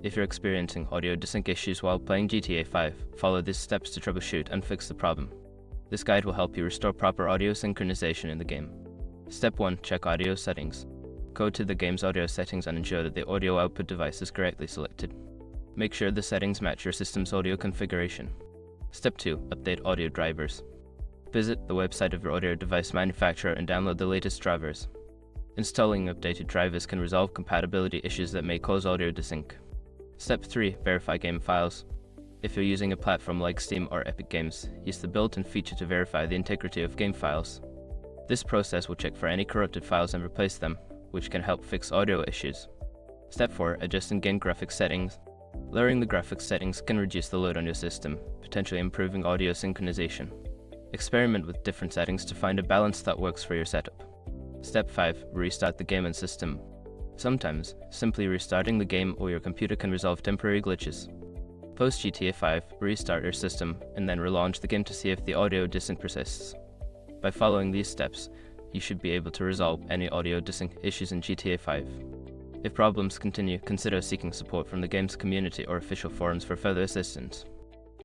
If you're experiencing audio desync issues while playing GTA 5, follow these steps to troubleshoot and fix the problem. This guide will help you restore proper audio synchronization in the game. Step 1. Check audio settings. Go to the game's audio settings and ensure that the audio output device is correctly selected. Make sure the settings match your system's audio configuration. Step 2. Update audio drivers. Visit the website of your audio device manufacturer and download the latest drivers. Installing updated drivers can resolve compatibility issues that may cause audio desync. Step 3. Verify game files. If you're using a platform like Steam or Epic Games, use the built-in feature to verify the integrity of game files. This process will check for any corrupted files and replace them, which can help fix audio issues. Step 4. Adjust in-game graphics settings. Lowering the graphics settings can reduce the load on your system, potentially improving audio synchronization. Experiment with different settings to find a balance that works for your setup. Step 5. Restart the game and system. Sometimes, simply restarting the game or your computer can resolve temporary glitches. Post GTA 5, restart your system, and then relaunch the game to see if the audio desync persists. By following these steps, you should be able to resolve any audio desync issues in GTA 5. If problems continue, consider seeking support from the game's community or official forums for further assistance.